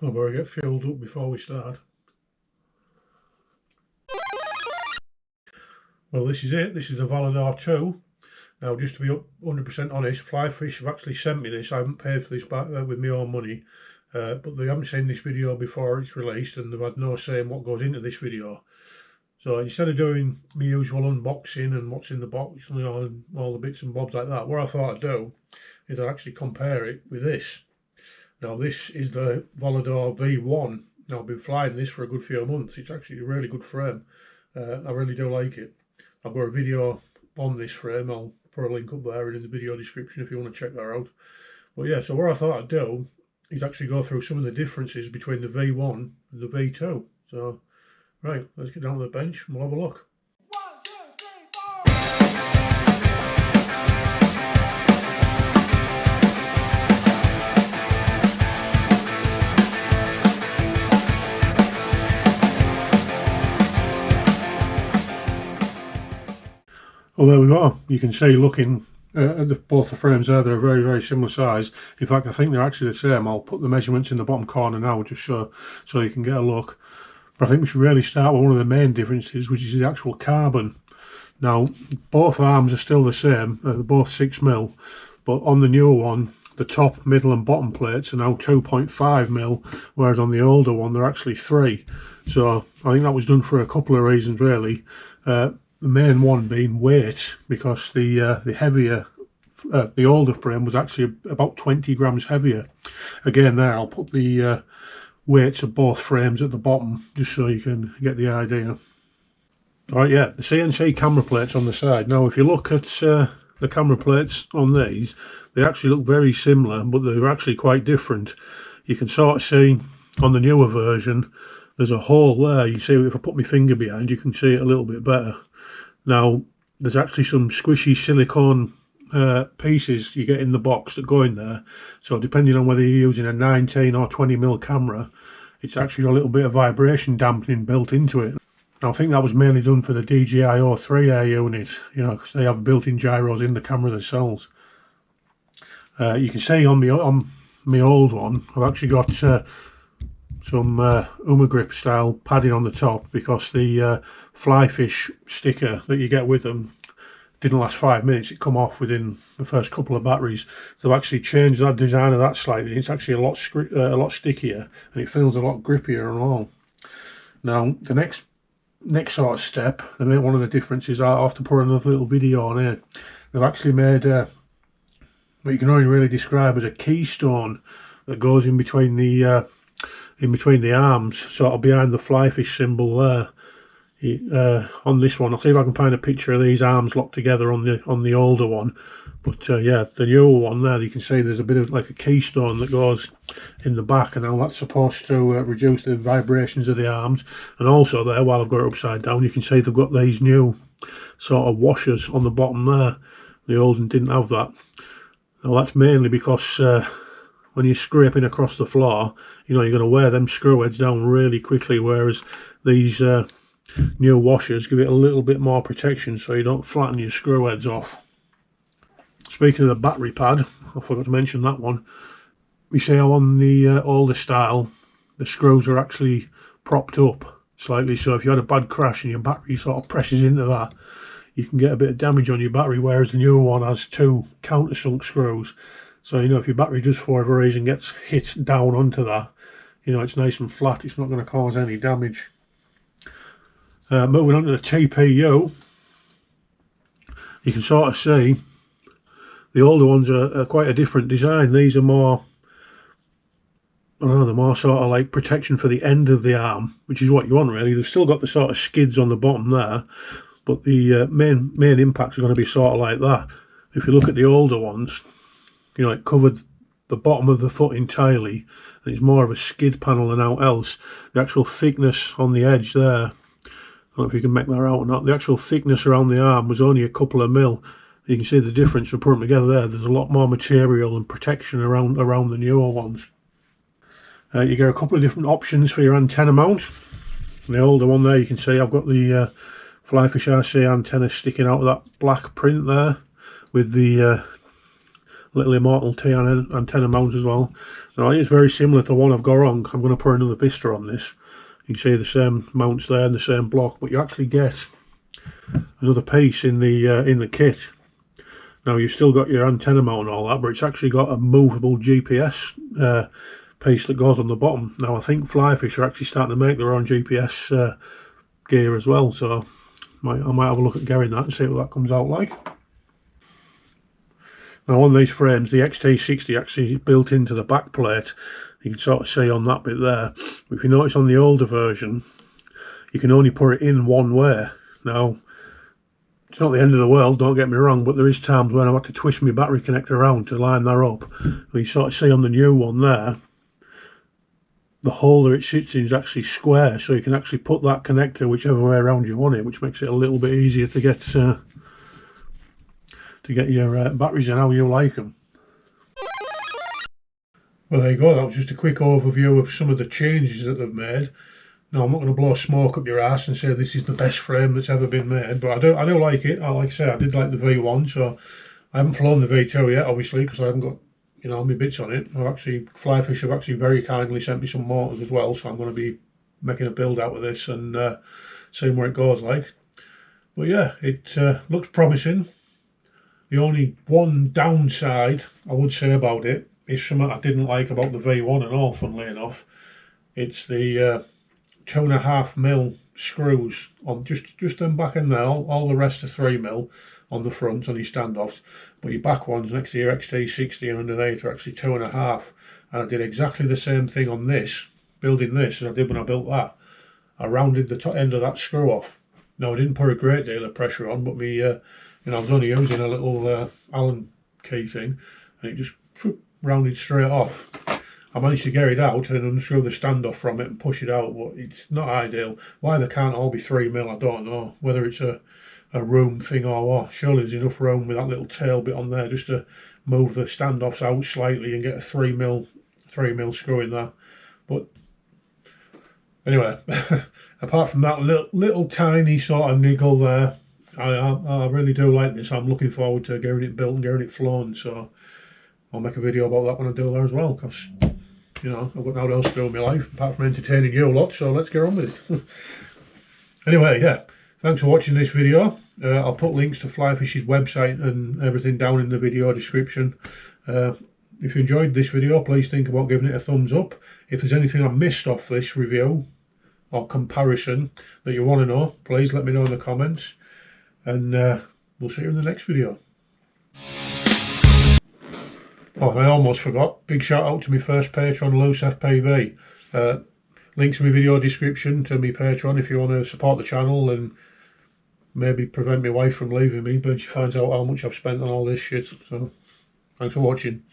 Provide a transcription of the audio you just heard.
I better get filled up before we start. Well, this is it. This is the Volador 2. Now, just to be 100% honest, Flyfish have actually sent me this. I haven't paid for this back with my own money, but they haven't seen this video before it's released, and they've had no say in what goes into this video. So instead of doing my usual unboxing and what's in the box, you know, and all the bits and bobs like that, what I thought I'd do is I'd actually compare it with this. Now, this is the Volador V1. Now, I've been flying this for a good few months. It's actually a really good frame. I really do like it. I've got a video on this frame. I'll put a link up there and in the video description if you want to check that out. But yeah, so what I thought I'd do is actually go through some of the differences between the V1 and the V2. So, right, let's get down to the bench and we'll have a look. Well, there we go. You can see looking at both the frames there, they're very, very similar size. In fact, I think they're actually the same. I'll put the measurements in the bottom corner now just so you can get a look. But I think we should really start with one of the main differences, which is the actual carbon. Now, both arms are still the same. They're both 6mm, but on the newer one, the top, middle and bottom plates are now 2.5mm, whereas on the older one, they're actually 3. So I think that was done for a couple of reasons, really. The main one being weight, because the heavier, the older frame was actually about 20 grams heavier. Again, there I'll put the weights of both frames at the bottom, just so you can get the idea. Alright, yeah, the CNC camera plates on the side. Now, if you look at the camera plates on these, they actually look very similar, but they're actually quite different. You can sort of see on the newer version, there's a hole there. You see, if I put my finger behind, you can see it a little bit better. Now, there's actually some squishy silicone pieces you get in the box that go in there. So depending on whether you're using a 19 or 20mm camera, it's actually a little bit of vibration dampening built into it. Now, I think that was mainly done for the DJI-03 Air unit, you know, because they have built-in gyros in the camera themselves. You can see on my old one, I've actually got some Grip style padding on the top, because the Flyfish sticker that you get with them didn't last 5 minutes. It come off within the first couple of batteries. So I've actually changed that design of that slightly. It's actually a lot stickier, and it feels a lot grippier and all. Now, the next sort of step, one of the differences, I'll have to put another little video on here. They've actually made what you can only really describe as a keystone that goes in between the arms, sort of behind the Flyfish symbol there. On this one, I'll see if I can find a picture of these arms locked together on the older one. But yeah, the newer one there, you can see there's a bit of like a keystone that goes in the back, and now that's supposed to reduce the vibrations of the arms. And also there, while I've got it upside down, you can see they've got these new sort of washers on the bottom there. The old one didn't have that. Now, that's mainly because when you're scraping across the floor, you know, you're going to wear them screw heads down really quickly, whereas these new washers give it a little bit more protection so you don't flatten your screw heads off. Speaking of the battery pad, I forgot to mention that one. You see how on the older style, the screws are actually propped up slightly, so if you had a bad crash and your battery sort of presses into that, you can get a bit of damage on your battery, whereas the newer one has 2 countersunk screws. So, you know, if your battery just for whatever reason gets hit down onto that, you know, it's nice and flat, it's not going to cause any damage. Moving on to the TPU, you can sort of see the older ones are quite a different design. These are more, I don't know, they're more sort of like protection for the end of the arm, which is what you want really. They've still got the sort of skids on the bottom there, but the main impacts are going to be sort of like that. If you look at the older ones, you know, it covered the bottom of the foot entirely, and it's more of a skid panel than out else. The actual thickness on the edge there, I don't know if you can make that out or not, the actual thickness around the arm was only a couple of mil. You can see the difference when putting them together there. There's a lot more material and protection around the newer ones. You get a couple of different options for your antenna mount. The older one there, you can see I've got the Flyfish RC antenna sticking out of that black print there, with the little Immortal T antenna mount as well. Now it's very similar to the one I've got on. I'm going to put another Vista on this. You can see the same mounts there and the same block, but you actually get another piece in the kit. Now you've still got your antenna mount and all that, but it's actually got a movable GPS piece that goes on the bottom. Now I think Flyfish are actually starting to make their own GPS gear as well, so I might have a look at getting that and see what that comes out like. Now on these frames, the XT60 actually is built into the back plate. You can sort of see on that bit there. If you notice on the older version, you can only put it in one way. Now, it's not the end of the world, don't get me wrong, but there is times when I've had to twist my battery connector around to line that up. You sort of see on the new one there, the hole that it sits in is actually square, so you can actually put that connector whichever way around you want it, which makes it a little bit easier to get your batteries in how you like them. Well, there you go. That was just a quick overview of some of the changes that they've made. Now, I'm not going to blow smoke up your ass and say this is the best frame that's ever been made, but I do like it. Like I say, I did like the V1, so I haven't flown the V2 yet, obviously, because I haven't got, you know, my bits on it. Flyfish have actually very kindly sent me some motors as well, so I'm going to be making a build out of this and seeing where it goes like. But yeah, it looks promising. The only one downside I would say about it is something I didn't like about the V1 at all, funnily enough. It's the 2.5mm screws on just them back in there. All the rest are 3mm on the front on your standoffs, but your back ones next to your XT60 and underneath are actually 2.5. And I did exactly the same thing on this, building this, as I did when I built that. I rounded the top end of that screw off. Now I didn't put a great deal of pressure on, but I was only using a little Allen key thing, and it just rounded straight off. I managed to get it out and unscrew the standoff from it and push it out, but it's not ideal. Why they can't all be 3mm, I don't know. Whether it's a room thing or what. Surely there's enough room with that little tail bit on there just to move the standoffs out slightly and get a 3mm screw in there. But anyway, apart from that little tiny sort of niggle there, I really do like this. I'm looking forward to getting it built and getting it flown, so I'll make a video about that when I do that as well, because, you know, I've got nothing else to do in my life apart from entertaining you lot, so let's get on with it. Anyway, yeah, thanks for watching this video. I'll put links to Flyfish's website and everything down in the video description. If you enjoyed this video, please think about giving it a thumbs up. If there's anything I missed off this review or comparison that you want to know, please let me know in the comments, and we'll see you in the next video. Oh, I almost forgot. Big shout out to my first patron, Loose FPV. Links in my video description to my Patreon if you want to support the channel and maybe prevent my wife from leaving me when she finds out how much I've spent on all this shit. So, thanks for watching.